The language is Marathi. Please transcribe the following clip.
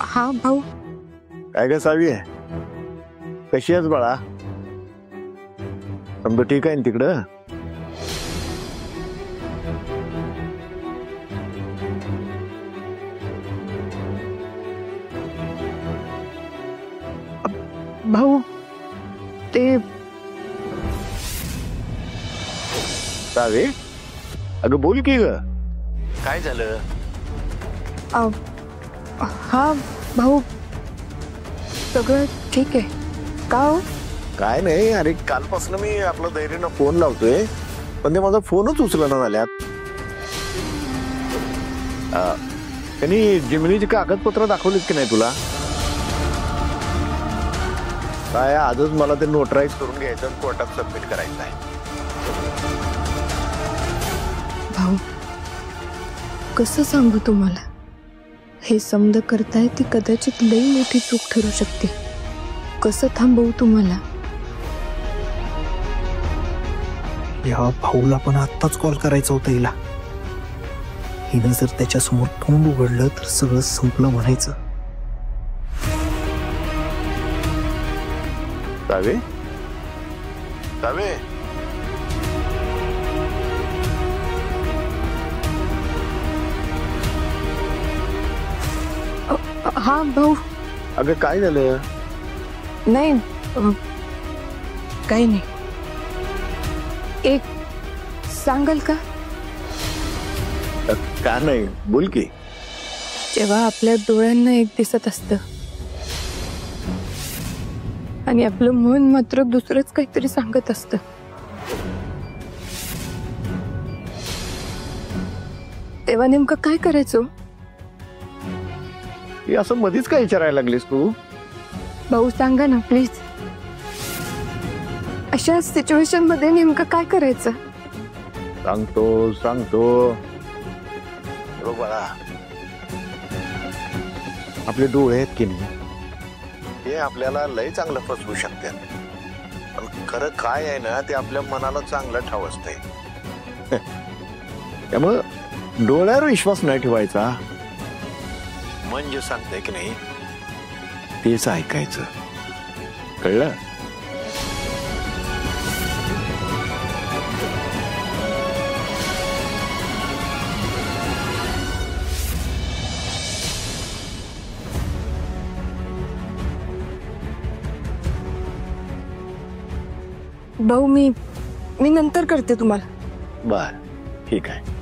हा भाऊ. काय ग सावी आहे, कशी आहेस बाळा? समजा ठीक आहे ना तिकडं? भाऊ ते सावी, अगं बोल की ग, काय झालं? हा भाऊ, सगळं ठीक आहे का हो? काय नाही, अरे कालपासून मी आपला धैर्यानं फोन लावतोय, पण ते माझा फोनच उचलना झाल्यात. त्यांनी जिमिनीची कागदपत्र दाखवलीत की नाही तुला? काय आजच मला ते नोटराईज करून घ्यायचं आणि कोर्टात सबमिट करायचं आहे. भाऊ, कसं सांगू तुम्हाला? हे समज करताय ती कदाचित लई मोठी चूक ठरू शकते. कसं थांबवू तुम्हाला? या भाऊला पण आत्ताच कॉल करायचा होता हिला. हिनं जर त्याच्यासमोर तोंड उघडलं तर सगळं संपलं म्हणायचं. सावे, सावे, हा भाऊ. अगं काय झालं? नाही, काही नाही. एक सांगाल का? का नाही, बोल की. जेव्हा आपल्या डोळ्यांना एक दिसत असतं आणि आपलं मन मात्र दुसरंच काहीतरी सांगत असतं, तेव्हा नेमकं काय करायचं? हे असं मधीच काय विचारायला लागलीस तू? भाऊ सांगा ना प्लीज. अशा सिच्युएशन मध्ये नेमकं काय करायचं? सांगतो सांगतो. बघ बाळा, आपले डोळे आहेत की नाही, ते आपल्याला लय चांगलं फसवू शकतात. पण खरं काय आहे ना, ते आपल्या मनाला चांगलं ठाव असतंय. त्यामुळं डोळ्यावर विश्वास नाही ठेवायचा. मन जे सांगतंय की नाही तेच ऐकायचं, कळलं? भाऊ, मी नंतर करते तुम्हाला. बर, ठीक आहे.